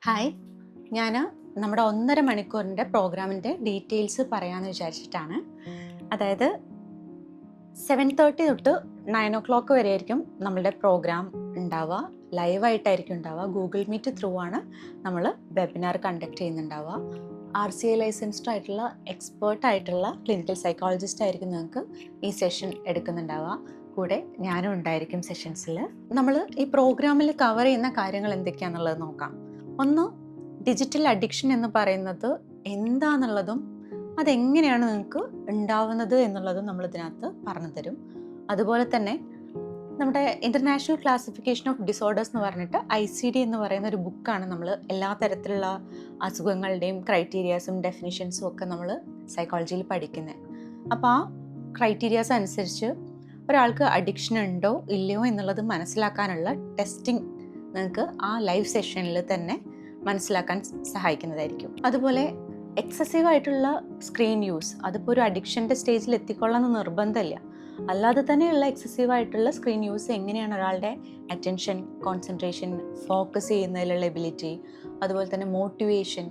Hi, ഞാൻ നമ്മുടെ 1.5 മണിക്കൂറിൻ്റെ പ്രോഗ്രാമിൻ്റെ ഡീറ്റെയിൽസ് പറയാമെന്ന് വിചാരിച്ചിട്ടാണ്. അതായത് 7:30 തൊട്ട് 9 വരെ ആയിരിക്കും നമ്മളുടെ പ്രോഗ്രാം ഉണ്ടാവുക. ലൈവായിട്ടായിരിക്കും ഉണ്ടാവുക. ഗൂഗിൾ മീറ്റ് ത്രൂ ആണ് നമ്മൾ വെബിനാർ കണ്ടക്ട് ചെയ്യുന്നുണ്ടാവുക. RCA ലൈസൻസ്ഡ് ആയിട്ടുള്ള എക്സ്പേർട്ടായിട്ടുള്ള ക്ലിനിക്കൽ സൈക്കോളജിസ്റ്റ് ആയിരിക്കും നിങ്ങൾക്ക് ഈ സെഷൻ എടുക്കുന്നുണ്ടാവുക. കൂടെ ഞാനും ഉണ്ടായിരിക്കും സെഷൻസിൽ. നമ്മൾ ഈ പ്രോഗ്രാമിൽ കവർ ചെയ്യുന്ന കാര്യങ്ങൾ എന്തൊക്കെയാണെന്നുള്ളത് നോക്കാം. ഒന്ന്, ഡിജിറ്റൽ അഡിക്ഷൻ എന്ന് പറയുന്നത് എന്താണെന്നുള്ളതും അതെങ്ങനെയാണ് നിങ്ങൾക്ക് ഉണ്ടാവുന്നത് എന്നുള്ളതും നമ്മൾ ഇതിനകത്ത് പറഞ്ഞു തരും. അതുപോലെ തന്നെ നമ്മുടെ ഇൻ്റർനാഷണൽ ക്ലാസിഫിക്കേഷൻ ഓഫ് ഡിസോർഡേഴ്സ് എന്ന് പറഞ്ഞിട്ട് ICD എന്ന് പറയുന്ന ഒരു ബുക്കാണ് നമ്മൾ എല്ലാ തരത്തിലുള്ള അസുഖങ്ങളുടെയും ക്രൈറ്റീരിയാസും ഡെഫിനിഷൻസും ഒക്കെ നമ്മൾ സൈക്കോളജിയിൽ പഠിക്കുന്നത്. അപ്പോൾ ആ ക്രൈറ്റീരിയാസ് അനുസരിച്ച് ഒരാൾക്ക് അഡിക്ഷൻ ഉണ്ടോ ഇല്ലയോ എന്നുള്ളത് മനസ്സിലാക്കാനുള്ള ടെസ്റ്റിംഗ് നിങ്ങൾക്ക് ആ ലൈവ് സെഷനിൽ തന്നെ മനസ്സിലാക്കാൻ സഹായിക്കുന്നതായിരിക്കും. അതുപോലെ എക്സസീവ് ആയിട്ടുള്ള സ്ക്രീൻ യൂസ്, അതിപ്പോൾ ഒരു അഡിക്ഷൻ്റെ സ്റ്റേജിൽ എത്തിക്കൊള്ളാമെന്ന് നിർബന്ധമില്ല. അല്ലാതെ തന്നെയുള്ള എക്സസീവ് ആയിട്ടുള്ള സ്ക്രീൻ യൂസ് എങ്ങനെയാണ് ഒരാളുടെ അറ്റൻഷൻ, കോൺസെൻട്രേഷൻ, ഫോക്കസ് ചെയ്യുന്നതിലുള്ള എബിലിറ്റി, അതുപോലെ തന്നെ മോട്ടിവേഷൻ,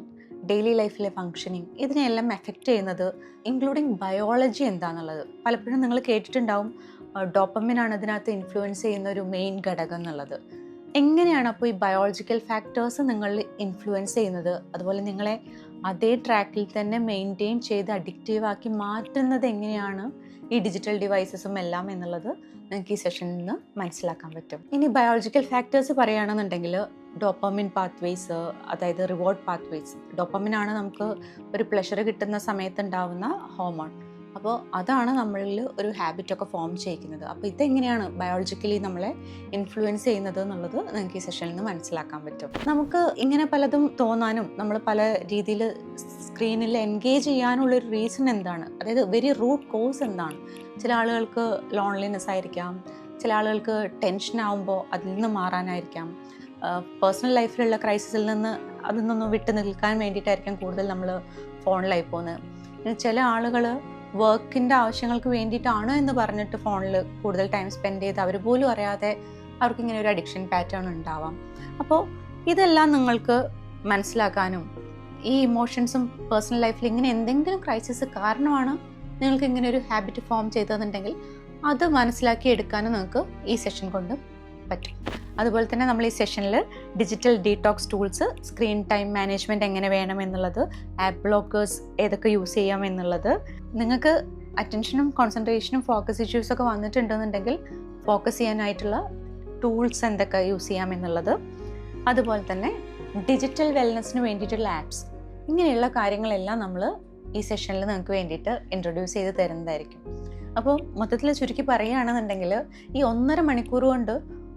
ഡെയിലി ലൈഫിലെ ഫങ്ഷനിങ്, ഇതിനെല്ലാം എഫക്റ്റ് ചെയ്യുന്നത് ഇൻക്ലൂഡിങ് ബയോളജി എന്താണെന്നുള്ളത്. പലപ്പോഴും നിങ്ങൾ കേട്ടിട്ടുണ്ടാവും ഡോപ്പമിനാണ് ഇതിനകത്ത് ഇൻഫ്ലുവൻസ് ചെയ്യുന്ന ഒരു മെയിൻ ഘടകം എന്നുള്ളത്. എങ്ങനെയാണ് അപ്പോൾ ഈ ബയോളജിക്കൽ ഫാക്ടേഴ്സ് നിങ്ങളിൽ ഇൻഫ്ലുവൻസ് ചെയ്യുന്നത്, അതുപോലെ നിങ്ങളെ അതേ ട്രാക്കിൽ തന്നെ മെയിൻറ്റെയിൻ ചെയ്ത് അഡിക്റ്റീവ് ആക്കി മാറ്റുന്നത് എങ്ങനെയാണ് ഈ ഡിജിറ്റൽ ഡിവൈസസും എല്ലാം എന്നുള്ളത് നിങ്ങൾക്ക് ഈ സെഷനിൽ നിന്ന് മനസ്സിലാക്കാൻ പറ്റും. ഇനി ബയോളജിക്കൽ ഫാക്ടേഴ്സ് പറയുകയാണെന്നുണ്ടെങ്കിൽ ഡോപ്പമിൻ പാത്വേസ്, അതായത് റിവാർഡ് പാത്വേസ്. ഡോപ്പമിനാണ് നമുക്ക് ഒരു പ്ലഷർ കിട്ടുന്ന സമയത്ത് ഉണ്ടാവുന്ന ഹോർമോൺ. അപ്പോൾ അതാണ് നമ്മളിൽ ഒരു ഹാബിറ്റൊക്കെ ഫോം ചെയ്യിക്കുന്നത്. അപ്പോൾ ഇതെങ്ങനെയാണ് ബയോളജിക്കലി നമ്മളെ ഇൻഫ്ലുവൻസ് ചെയ്യുന്നത് എന്നുള്ളത് നിങ്ങൾക്ക് ഈ സെഷനിൽ നിന്ന് മനസ്സിലാക്കാൻ പറ്റും. നമുക്ക് ഇങ്ങനെ പലതും തോന്നാനും നമ്മൾ പല രീതിയിൽ സ്ക്രീനിൽ എൻഗേജ് ചെയ്യാനുള്ളൊരു റീസൺ എന്താണ്, അതായത് വെരി റൂട്ട് കോസ് എന്താണ്. ചില ആളുകൾക്ക് ലോൺലിനെസ് ആയിരിക്കാം, ചില ആളുകൾക്ക് ടെൻഷൻ ആവുമ്പോൾ അതിൽ നിന്ന് മാറാനായിരിക്കാം, പേഴ്സണൽ ലൈഫിലുള്ള ക്രൈസിസിൽ നിന്ന് അതിൽ നിന്നൊന്നും വിട്ടു നിൽക്കാൻ വേണ്ടിയിട്ടായിരിക്കാം കൂടുതൽ നമ്മൾ ഫോണിലായി പോകുന്നത്. ചില ആളുകൾ വർക്കിൻ്റെ ആവശ്യങ്ങൾക്ക് വേണ്ടിയിട്ടാണോ എന്ന് പറഞ്ഞിട്ട് ഫോണിൽ കൂടുതൽ ടൈം സ്പെൻഡ് ചെയ്ത് അവർ പോലും അറിയാതെ അവർക്കിങ്ങനെ ഒരു അഡിക്ഷൻ പാറ്റേൺ ഉണ്ടാവാം. അപ്പോൾ ഇതെല്ലാം നിങ്ങൾക്ക് മനസ്സിലാക്കാനും ഈ ഇമോഷൻസും പേഴ്സണൽ ലൈഫിൽ ഇങ്ങനെ എന്തെങ്കിലും ക്രൈസിസ് കാരണമാണ് നിങ്ങൾക്ക് ഇങ്ങനെ ഒരു ഹാബിറ്റ് ഫോം ചെയ്തതെന്നുണ്ടെങ്കിൽ അത് മനസ്സിലാക്കി എടുക്കാനും നിങ്ങൾക്ക് ഈ സെഷൻ കൊണ്ട് പറ്റും. അതുപോലെ തന്നെ നമ്മൾ ഈ സെഷനിൽ digital detox tools, screen time management എങ്ങനെ വേണം എന്നുള്ളത്, ആപ്പ് ബ്ലോക്കേഴ്സ് ഏതൊക്കെ യൂസ് ചെയ്യാം എന്നുള്ളത്, നിങ്ങൾക്ക് അറ്റൻഷനും കോൺസെൻട്രേഷനും ഫോക്കസ് ഇഷ്യൂസൊക്കെ വന്നിട്ടുണ്ടെന്നുണ്ടെങ്കിൽ ഫോക്കസ് ചെയ്യാനായിട്ടുള്ള ടൂൾസ് എന്തൊക്കെ യൂസ് ചെയ്യാം എന്നുള്ളത്, അതുപോലെ തന്നെ ഡിജിറ്റൽ വെൽനെസ്സിന് വേണ്ടിയിട്ടുള്ള ആപ്സ്, ഇങ്ങനെയുള്ള കാര്യങ്ങളെല്ലാം നമ്മൾ ഈ സെഷനിൽ നിങ്ങൾക്ക് വേണ്ടിയിട്ട് ഇൻട്രൊഡ്യൂസ് ചെയ്ത് തരുന്നതായിരിക്കും. അപ്പോൾ മൊത്തത്തിൽ ചുരുക്കി പറയുകയാണെന്നുണ്ടെങ്കിൽ ഈ 1.5 മണിക്കൂർ കൊണ്ട്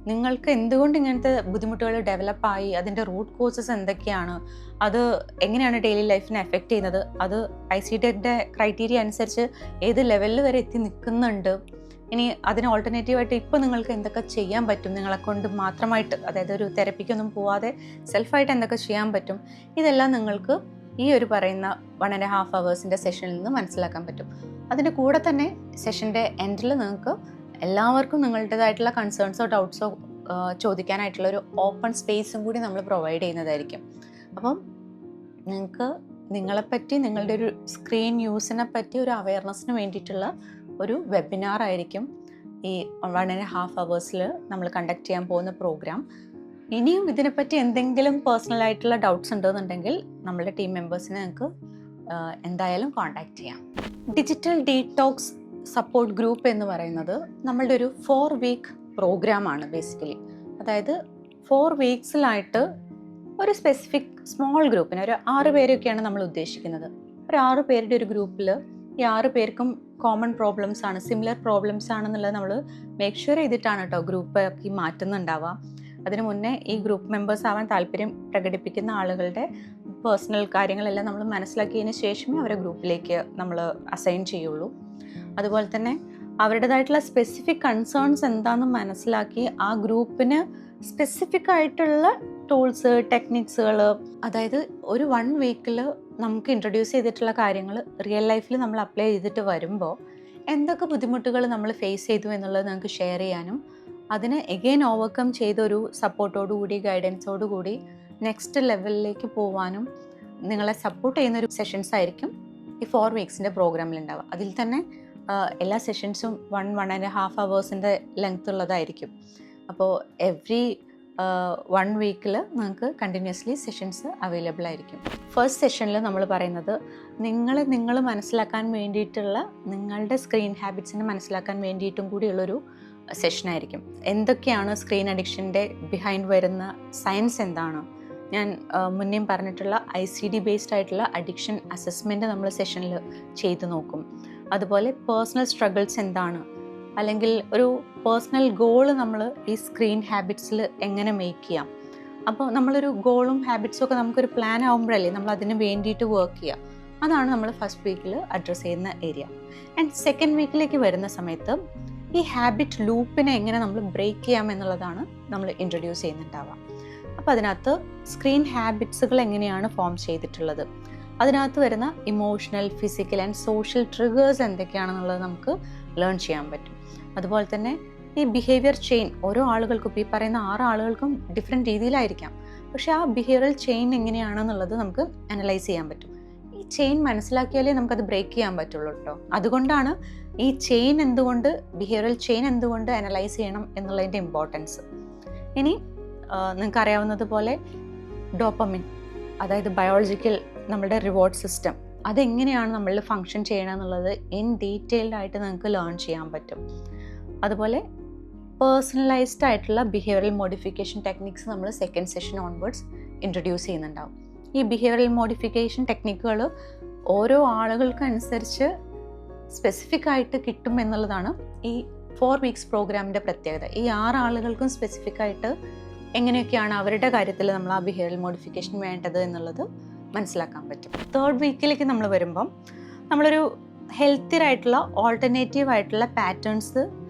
നിങ്ങൾക്ക് എന്തുകൊണ്ട് ഇങ്ങനത്തെ ബുദ്ധിമുട്ടുകൾ ഡെവലപ്പായി, അതിൻ്റെ റൂട്ട് കോസസ് എന്തൊക്കെയാണ്, അത് എങ്ങനെയാണ് ഡെയിലി ലൈഫിനെ എഫക്റ്റ് ചെയ്യുന്നത്, അത് ICD-യുടെ ക്രൈറ്റീരിയ അനുസരിച്ച് ഏത് ലെവലിൽ വരെ എത്തി നിൽക്കുന്നുണ്ട്, ഇനി അതിന് ഓൾട്ടർനേറ്റീവായിട്ട് ഇപ്പോൾ നിങ്ങൾക്ക് എന്തൊക്കെ ചെയ്യാൻ പറ്റും, നിങ്ങളെ കൊണ്ട് മാത്രമായിട്ട്, അതായത് ഒരു തെറപ്പിക്കൊന്നും പോവാതെ സെൽഫായിട്ട് എന്തൊക്കെ ചെയ്യാൻ പറ്റും, ഇതെല്ലാം നിങ്ങൾക്ക് ഈ ഒരു പറയുന്ന 1.5 hours സെഷനിൽ നിന്ന് മനസ്സിലാക്കാൻ പറ്റും. അതിൻ്റെ കൂടെ തന്നെ സെഷൻ്റെ എൻഡിൽ നിങ്ങൾക്ക് എല്ലാവർക്കും നിങ്ങളുടേതായിട്ടുള്ള കൺസേൺസോ ഡൗട്ട്സോ ചോദിക്കാനായിട്ടുള്ള ഒരു ഓപ്പൺ സ്പേസും കൂടി നമ്മൾ പ്രൊവൈഡ് ചെയ്യുന്നതായിരിക്കും. അപ്പം നിങ്ങൾക്ക് നിങ്ങളെപ്പറ്റി, നിങ്ങളുടെ ഒരു സ്ക്രീൻ യൂസിനെ പറ്റി ഒരു അവയർനെസ്സിന് വേണ്ടിയിട്ടുള്ള ഒരു വെബിനാർ ആയിരിക്കും ഈ 1.5 hours നമ്മൾ കണ്ടക്ട് ചെയ്യാൻ പോകുന്ന പ്രോഗ്രാം. ഇനിയും ഇതിനെപ്പറ്റി എന്തെങ്കിലും പേഴ്സണലായിട്ടുള്ള ഡൗട്ട്സ് ഉണ്ടെന്നുണ്ടെങ്കിൽ നമ്മളുടെ ടീം മെമ്പേഴ്സിനെ നിങ്ങൾക്ക് എന്തായാലും കോൺടാക്റ്റ് ചെയ്യാം. ഡിജിറ്റൽ ഡീടോക്സ് സപ്പോർട്ട് ഗ്രൂപ്പ് എന്ന് പറയുന്നത് നമ്മളുടെ ഒരു 4 week പ്രോഗ്രാമാണ് ബേസിക്കലി. അതായത് 4 weeksലായിട്ട് ഒരു സ്പെസിഫിക് സ്മോൾ ഗ്രൂപ്പിന് ഒരു 6 പേരൊക്കെയാണ് നമ്മൾ ഉദ്ദേശിക്കുന്നത്. ഒരു 6 പേരുടെ ഒരു ഗ്രൂപ്പിൽ ഈ 6 പേർക്കും കോമൺ പ്രോബ്ലംസ് ആണ്, സിമിലർ പ്രോബ്ലംസ് ആണെന്നുള്ളത് നമ്മൾ മേക്ക് ഷുവർ ചെയ്തിട്ടാണ് കേട്ടോ ഗ്രൂപ്പ് ആക്കി മാറ്റുന്നുണ്ടാവുക. അതിനു മുന്നേ ഈ ഗ്രൂപ്പ് മെമ്പേഴ്സ് ആവാൻ താല്പര്യം പ്രകടിപ്പിക്കുന്ന ആളുകളുടെ പേഴ്സണൽ കാര്യങ്ങളെല്ലാം നമ്മൾ മനസ്സിലാക്കിയതിന് ശേഷമേ അവരെ ഗ്രൂപ്പിലേക്ക് നമ്മൾ അസൈൻ ചെയ്യുള്ളൂ. അതുപോലെ തന്നെ അവരുടേതായിട്ടുള്ള സ്പെസിഫിക് കൺസേൺസ് എന്താണെന്ന് മനസ്സിലാക്കി ആ ഗ്രൂപ്പിന് സ്പെസിഫിക് ആയിട്ടുള്ള ടൂൾസ്, ടെക്നിക്സുകൾ, അതായത് ഒരു 1 week നമുക്ക് ഇൻട്രൊഡ്യൂസ് ചെയ്തിട്ടുള്ള കാര്യങ്ങൾ റിയൽ ലൈഫിൽ നമ്മൾ അപ്ലൈ ചെയ്തിട്ട് വരുമ്പോൾ എന്തൊക്കെ ബുദ്ധിമുട്ടുകൾ നമ്മൾ ഫേസ് ചെയ്തു എന്നുള്ളത് നമുക്ക് ഷെയർ ചെയ്യാനും അതിനെ എഗെയിൻ ഓവർകം ചെയ്തൊരു സപ്പോർട്ടോടുകൂടി, ഗൈഡൻസോടുകൂടി നെക്സ്റ്റ് ലെവലിലേക്ക് പോകാനും നിങ്ങളെ സപ്പോർട്ട് ചെയ്യുന്നൊരു സെഷൻസ് ആയിരിക്കും ഈ 4 വീക്സിൻ്റെ പ്രോഗ്രാമിൽ ഉണ്ടാവുക. അതിൽ തന്നെ എല്ലാ സെഷൻസും 1.5 hours ലെങ്ത് ഉള്ളതായിരിക്കും. അപ്പോൾ എവ്രി 1 വീക്കിൽ നിങ്ങൾക്ക് കണ്ടിന്യൂസ്ലി സെഷൻസ് അവൈലബിൾ ആയിരിക്കും. ഫസ്റ്റ് സെഷനിൽ നമ്മൾ പറയുന്നത് നിങ്ങൾ മനസ്സിലാക്കാൻ വേണ്ടിയിട്ടുള്ള നിങ്ങളുടെ സ്ക്രീൻ ഹാബിറ്റ്സിനെ മനസ്സിലാക്കാൻ വേണ്ടിയിട്ടും കൂടിയുള്ളൊരു സെഷനായിരിക്കും. എന്തൊക്കെയാണ് സ്ക്രീൻ അഡിക്ഷൻ്റെ ബിഹൈൻഡ് വരുന്ന സയൻസ് എന്താണ്, ഞാൻ മുന്നേയും പറഞ്ഞിട്ടുള്ള ICD ബേസ്ഡ് ആയിട്ടുള്ള അഡിക്ഷൻ അസസ്മെൻറ്റ് നമ്മൾ സെഷനിൽ ചെയ്തു നോക്കും. അതുപോലെ പേഴ്സണൽ സ്ട്രഗിൾസ് എന്താണ്, അല്ലെങ്കിൽ ഒരു പേഴ്സണൽ ഗോള് നമ്മൾ ഈ സ്ക്രീൻ ഹാബിറ്റ്സിൽ എങ്ങനെ മേക്ക് ചെയ്യാം. അപ്പോൾ നമ്മളൊരു ഗോളും ഹാബിറ്റ്സും ഒക്കെ നമുക്കൊരു പ്ലാൻ ആകുമ്പോഴല്ലേ നമ്മൾ അതിന് വേണ്ടിയിട്ട് വർക്ക് ചെയ്യുക. അതാണ് നമ്മൾ ഫസ്റ്റ് വീക്കിൽ അഡ്രസ്സ് ചെയ്യുന്ന ഏരിയ. ആൻഡ് സെക്കൻഡ് വീക്കിലേക്ക് വരുന്ന സമയത്ത് ഈ ഹാബിറ്റ് ലൂപ്പിനെ എങ്ങനെ നമ്മൾ ബ്രേക്ക് ചെയ്യാം എന്നുള്ളതാണ് നമ്മൾ ഇൻട്രൊഡ്യൂസ് ചെയ്യുന്നുണ്ടാവുക. അപ്പോൾ അതിനകത്ത് സ്ക്രീൻ ഹാബിറ്റ്സുകൾ എങ്ങനെയാണ് ഫോം ചെയ്തിട്ടുള്ളത്, അതിനകത്ത് വരുന്ന emotional, physical and social triggers എന്തൊക്കെയാണെന്നുള്ളത് നമുക്ക് ലേൺ ചെയ്യാൻ പറ്റും. അതുപോലെ തന്നെ ഈ ബിഹേവിയർ ചെയിൻ ഓരോ ആളുകൾക്കും, ഇപ്പോൾ ഈ പറയുന്ന 6 ആളുകൾക്കും ഡിഫറെൻറ്റ് രീതിയിലായിരിക്കാം, പക്ഷേ ആ ബിഹേവിയറൽ ചെയിൻ എങ്ങനെയാണെന്നുള്ളത് നമുക്ക് അനലൈസ് ചെയ്യാൻ പറ്റും. ഈ ചെയിൻ മനസ്സിലാക്കിയാലേ നമുക്കത് ബ്രേക്ക് ചെയ്യാൻ പറ്റുള്ളൂ കേട്ടോ. അതുകൊണ്ടാണ് ഈ ചെയിൻ എന്തുകൊണ്ട്, ബിഹേവിയറൽ ചെയിൻ എന്തുകൊണ്ട് അനലൈസ് ചെയ്യണം എന്നുള്ളതിൻ്റെ ഇമ്പോർട്ടൻസ്. ഇനി നിങ്ങൾക്ക് അറിയാവുന്നത് പോലെ ഡോപ്പമിൻ, അതായത് ബയോളജിക്കൽ നമ്മുടെ റിവാർഡ് സിസ്റ്റം, അതെങ്ങനെയാണ് നമ്മളിൽ ഫങ്ഷൻ ചെയ്യണം എന്നുള്ളത് ഇൻ ഡീറ്റെയിൽഡ് ആയിട്ട് നിങ്ങൾക്ക് ലേൺ ചെയ്യാൻ പറ്റും. അതുപോലെ പേഴ്സണലൈസ്ഡ് ആയിട്ടുള്ള ബിഹേവിയറൽ മോഡിഫിക്കേഷൻ ടെക്നിക്സ് നമ്മൾ സെക്കൻഡ് സെഷൻ ഓൺവേർഡ്സ് ഇൻട്രൊഡ്യൂസ് ചെയ്യുന്നുണ്ടാവും. ഈ ബിഹേവിയറൽ മോഡിഫിക്കേഷൻ ടെക്നിക്കുകൾ ഓരോ ആളുകൾക്കനുസരിച്ച് സ്പെസിഫിക് ആയിട്ട് കിട്ടും എന്നുള്ളതാണ് ഈ 4 വീക്സ് പ്രോഗ്രാമിൻ്റെ പ്രത്യേകത. ഈ 6 ആളുകൾക്കും സ്പെസിഫിക് ആയിട്ട് എങ്ങനെയൊക്കെയാണ് അവരുടെ കാര്യത്തിൽ നമ്മൾ ആ ബിഹേവിയറൽ മോഡിഫിക്കേഷൻ വേണ്ടത് എന്നുള്ളത് മനസ്സിലാക്കാൻ പറ്റും. തേർഡ് വീക്കിലേക്ക് നമ്മൾ വരുമ്പം നമ്മളൊരു ഹെൽത്തി ആയിട്ടുള്ള ഓൾട്ടർനേറ്റീവ് ആയിട്ടുള്ള പാറ്റേൺസ്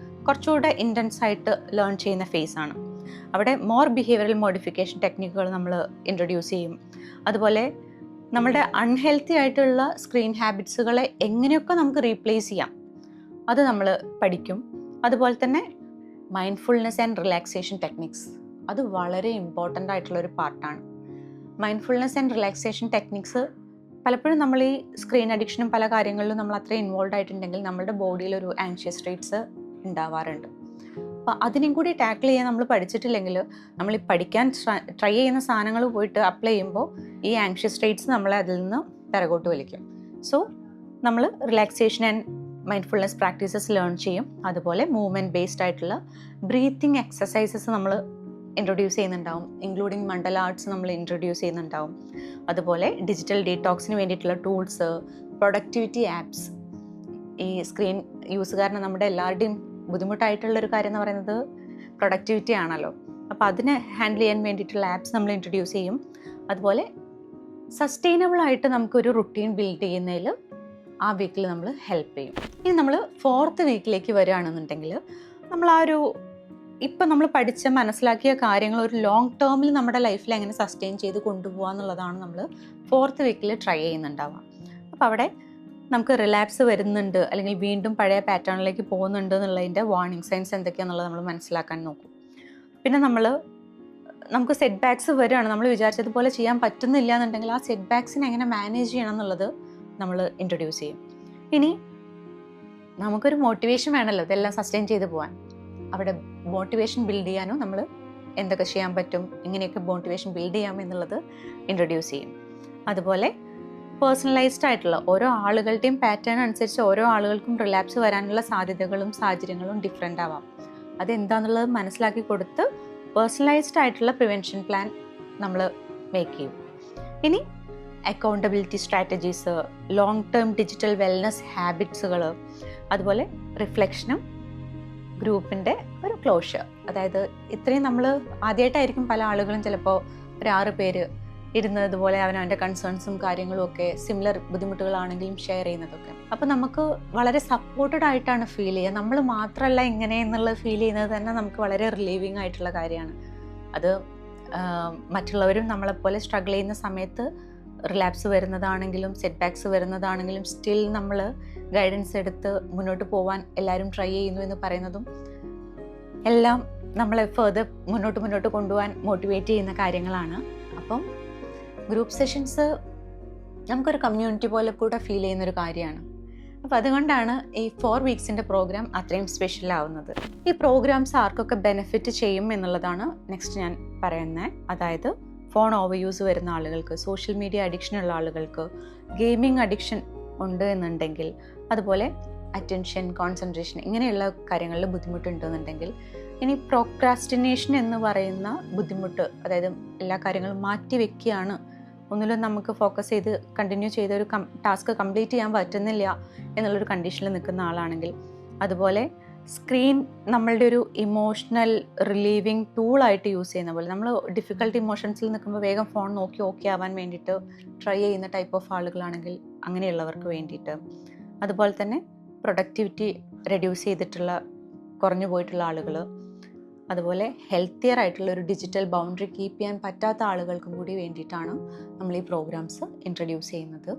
കുറച്ചുകൂടെ ഇൻറ്റൻസ് ആയിട്ട് ലേൺ ചെയ്യുന്ന ഫേസാണ്. അവിടെ മോർ ബിഹേവിയറൽ മോഡിഫിക്കേഷൻ ടെക്നിക്കുകൾ നമ്മൾ ഇൻട്രൊഡ്യൂസ് ചെയ്യും. അതുപോലെ നമ്മുടെ അൺഹെൽത്തി ആയിട്ടുള്ള സ്ക്രീൻ ഹാബിറ്റ്സുകളെ എങ്ങനെയൊക്കെ നമുക്ക് റീപ്ലേസ് ചെയ്യാം അത് നമ്മൾ പഠിക്കും. അതുപോലെ തന്നെ മൈൻഡ്ഫുൾനെസ് ആൻഡ് റിലാക്സേഷൻ ടെക്നിക്സ്, അത് വളരെ ഇമ്പോർട്ടൻ്റ് ആയിട്ടുള്ളൊരു പാർട്ടാണ്. മൈൻഡ്ഫുൾനെസ് ആൻഡ് റിലാക്സേഷൻ ടെക്നിക്സ് പലപ്പോഴും നമ്മൾ ഈ സ്ക്രീൻ അഡിക്ഷനും പല കാര്യങ്ങളിലും നമ്മൾ അത്രയും ഇൻവോൾവ് ആയിട്ടുണ്ടെങ്കിൽ നമ്മുടെ ബോഡിയിലൊരു ആങ്ഷ്യസ് റേറ്റ്സ് ഉണ്ടാവാറുണ്ട്. അപ്പോൾ അതിനും കൂടി ടാക്കിൾ ചെയ്യാൻ നമ്മൾ പഠിച്ചിട്ടില്ലെങ്കിൽ നമ്മൾ ഈ പഠിക്കാൻ ട്രൈ ചെയ്യുന്ന സാധനങ്ങൾ പോയിട്ട് അപ്ലൈ ചെയ്യുമ്പോൾ ഈ ആങ്ഷ്യസ് റേറ്റ്സ് നമ്മളെ അതിൽ നിന്ന് പിറകോട്ട് വലിക്കും. സോ നമ്മൾ relaxation and mindfulness practices learn ചെയ്യും. അതുപോലെ മൂവ്മെൻറ്റ് ബേസ്ഡ് ആയിട്ടുള്ള ബ്രീത്തിങ് എക്സസൈസസ് നമ്മൾ ഇൻട്രൊഡ്യൂസ് ചെയ്യുന്നുണ്ടാവും. ഇൻക്ലൂഡിങ് മണ്ഡല ആർട്സ് നമ്മൾ ഇൻട്രൊഡ്യൂസ് ചെയ്യുന്നുണ്ടാവും. അതുപോലെ ഡിജിറ്റൽ ഡീടോക്സിന് വേണ്ടിയിട്ടുള്ള ടൂൾസ്, പ്രൊഡക്ടിവിറ്റി ആപ്സ്. ഈ സ്ക്രീൻ യൂസ് കാരണം നമ്മുടെ എല്ലാവരുടെയും ബുദ്ധിമുട്ടായിട്ടുള്ളൊരു കാര്യം എന്ന് പറയുന്നത് പ്രൊഡക്ടിവിറ്റി ആണല്ലോ. അപ്പോൾ അതിനെ ഹാൻഡിൽ ചെയ്യാൻ വേണ്ടിയിട്ടുള്ള ആപ്സ് നമ്മൾ ഇൻട്രൊഡ്യൂസ് ചെയ്യും. അതുപോലെ സസ്റ്റൈനബിൾ ആയിട്ട് നമുക്കൊരു റുട്ടീൻ ബിൽഡ് ചെയ്യുന്നതിൽ ആ വീക്കിൽ നമ്മൾ ഹെൽപ്പ് ചെയ്യും. ഇനി നമ്മൾ 4th വീക്കിലേക്ക് വരികയാണെന്നുണ്ടെങ്കിൽ നമ്മൾ ആ ഒരു ഇപ്പം നമ്മൾ പഠിച്ച മനസ്സിലാക്കിയ കാര്യങ്ങൾ ഒരു ലോങ് ടേമിൽ നമ്മുടെ ലൈഫിൽ എങ്ങനെ സസ്റ്റെയിൻ ചെയ്ത് കൊണ്ടുപോകുക എന്നുള്ളതാണ് നമ്മൾ 4th വീക്കിൽ ട്രൈ ചെയ്യുന്നുണ്ടാവുക. അപ്പോൾ അവിടെ നമുക്ക് റിലാപ്സ് വരുന്നുണ്ട് അല്ലെങ്കിൽ വീണ്ടും പഴയ പാറ്റേണിലേക്ക് പോകുന്നുണ്ട് എന്നുള്ളതിൻ്റെ വാർണിംഗ് സൈൻസ് എന്തൊക്കെയാണെന്നുള്ളത് നമ്മൾ മനസ്സിലാക്കാൻ നോക്കും. പിന്നെ നമുക്ക് സെറ്റ് ബാക്സ് വരികയാണ്, നമ്മൾ വിചാരിച്ചതുപോലെ ചെയ്യാൻ പറ്റുന്നില്ല എന്നുണ്ടെങ്കിൽ ആ സെറ്റ് ബാക്സിനെ എങ്ങനെ മാനേജ് ചെയ്യണം എന്നുള്ളത് നമ്മൾ ഇൻട്രൊഡ്യൂസ് ചെയ്യും. ഇനി നമുക്കൊരു മോട്ടിവേഷൻ വേണമല്ലോ ഇതെല്ലാം സസ്റ്റെയിൻ ചെയ്ത് പോകാൻ. അവിടെ മോട്ടിവേഷൻ ബിൽഡ് ചെയ്യാനും നമ്മൾ എന്തൊക്കെ ചെയ്യാൻ പറ്റും, എങ്ങനെയൊക്കെ മോട്ടിവേഷൻ ബിൽഡ് ചെയ്യാം എന്നുള്ളത് ഇൻട്രൊഡ്യൂസ് ചെയ്യും. അതുപോലെ പേഴ്സണലൈസ്ഡ് ആയിട്ടുള്ള ഓരോ ആളുകളുടെയും പാറ്റേൺ അനുസരിച്ച് ഓരോ ആളുകൾക്കും റിലാപ്സ് വരാനുള്ള സാധ്യതകളും സാഹചര്യങ്ങളും ഡിഫറെൻ്റ് ആവാം. അതെന്താണെന്നുള്ളത് മനസ്സിലാക്കി കൊടുത്ത് പേഴ്സണലൈസ്ഡ് ആയിട്ടുള്ള പ്രിവെൻഷൻ പ്ലാൻ നമ്മൾ മേക്ക് ചെയ്യും. ഇനി accountability strategies, long term digital wellness ഹാബിറ്റ്സുകൾ, അതുപോലെ റിഫ്ലക്ഷനും ഗ്രൂപ്പിൻ്റെ ഒരു ക്ലോഷർ. അതായത് ഇത്രയും നമ്മൾ ആദ്യമായിട്ടായിരിക്കും പല ആളുകളും ചിലപ്പോൾ ഒരു 6 പേര് ഇരുന്നതുപോലെ അവനവൻ്റെ കൺസേൺസും കാര്യങ്ങളും ഒക്കെ സിമിലർ ബുദ്ധിമുട്ടുകളാണെങ്കിലും ഷെയർ ചെയ്യുന്നതൊക്കെ. അപ്പോൾ നമുക്ക് വളരെ സപ്പോർട്ടഡ് ആയിട്ടാണ് ഫീൽ ചെയ്യുക. നമ്മൾ മാത്രമല്ല ഇങ്ങനെ എന്നുള്ളത് ഫീൽ ചെയ്യുന്നത് തന്നെ നമുക്ക് വളരെ റിലീവിങ് ആയിട്ടുള്ള കാര്യമാണ്. അത് മറ്റുള്ളവരും നമ്മളെപ്പോലെ സ്ട്രഗിൾ ചെയ്യുന്ന സമയത്ത് റിലാപ്സ് വരുന്നതാണെങ്കിലും സെറ്റ് ബാക്സ് വരുന്നതാണെങ്കിലും സ്റ്റിൽ നമ്മൾ ഗൈഡൻസ് എടുത്ത് മുന്നോട്ട് പോകാൻ എല്ലാവരും ട്രൈ ചെയ്യുന്നു എന്ന് പറയുന്നതും എല്ലാം നമ്മളെ ഫർദർ മുന്നോട്ട് കൊണ്ടുപോകാൻ മോട്ടിവേറ്റ് ചെയ്യുന്ന കാര്യങ്ങളാണ്. അപ്പം ഗ്രൂപ്പ് സെഷൻസ് നമുക്കൊരു കമ്മ്യൂണിറ്റി പോലെ കൂടെ ഫീൽ ചെയ്യുന്നൊരു കാര്യമാണ്. അപ്പോൾ അതുകൊണ്ടാണ് ഈ 4 വീക്സിൻ്റെ പ്രോഗ്രാം അത്രയും സ്പെഷ്യൽ ആവുന്നത്. ഈ പ്രോഗ്രാംസ് ആർക്കൊക്കെ ബെനിഫിറ്റ് ചെയ്യും എന്നുള്ളതാണ് നെക്സ്റ്റ് ഞാൻ പറയുന്നത്. അതായത് ഫോൺ ഓവർ യൂസ് വരുന്ന ആളുകൾക്ക്, സോഷ്യൽ മീഡിയ അഡിക്ഷൻ ഉള്ള ആളുകൾക്ക്, ഗെയിമിംഗ് അഡിക്ഷൻ ഉണ്ട് എന്നുണ്ടെങ്കിൽ, അതുപോലെ അറ്റൻഷൻ, കോൺസെൻട്രേഷൻ ഇങ്ങനെയുള്ള കാര്യങ്ങളിൽ ബുദ്ധിമുട്ടുണ്ടെന്നുണ്ടെങ്കിൽ, ഇനി പ്രോക്രാസ്റ്റിനേഷൻ എന്ന് പറയുന്ന ബുദ്ധിമുട്ട്, അതായത് എല്ലാ കാര്യങ്ങളും മാറ്റി വെക്കുകയാണ്, ഒന്നിലും നമുക്ക് ഫോക്കസ് ചെയ്ത് കണ്ടിന്യൂ ചെയ്ത ഒരു ടാസ്ക് കംപ്ലീറ്റ് ചെയ്യാൻ പറ്റുന്നില്ല എന്നുള്ളൊരു കണ്ടീഷനിൽ നിൽക്കുന്ന ആളാണെങ്കിൽ, അതുപോലെ സ്ക്രീൻ നമ്മളുടെ ഒരു ഇമോഷണൽ റിലീവിങ് ടൂളായിട്ട് യൂസ് ചെയ്യുന്ന പോലെ, നമ്മൾ ഡിഫിക്കൽട്ട് ഇമോഷൻസിൽ നിൽക്കുമ്പോൾ വേഗം ഫോൺ നോക്കി ഓക്കെ ആവാൻ വേണ്ടിയിട്ട് ട്രൈ ചെയ്യുന്ന ടൈപ്പ് ഓഫ് ആളുകളാണെങ്കിൽ അങ്ങനെയുള്ളവർക്ക് വേണ്ടിയിട്ട്, അതുപോലെ തന്നെ പ്രൊഡക്ടിവിറ്റി റെഡ്യൂസ് ചെയ്തിട്ടുള്ള, കുറഞ്ഞു പോയിട്ടുള്ള ആളുകൾ, അതുപോലെ ഹെൽത്തിയർ ആയിട്ടുള്ള ഒരു ഡിജിറ്റൽ ബൗണ്ടറി കീപ്പ് ചെയ്യാൻ പറ്റാത്ത ആളുകൾക്കും കൂടി വേണ്ടിയിട്ടാണ് നമ്മൾ ഈ പ്രോഗ്രാംസ് ഇൻട്രൊഡ്യൂസ് ചെയ്യുന്നത്.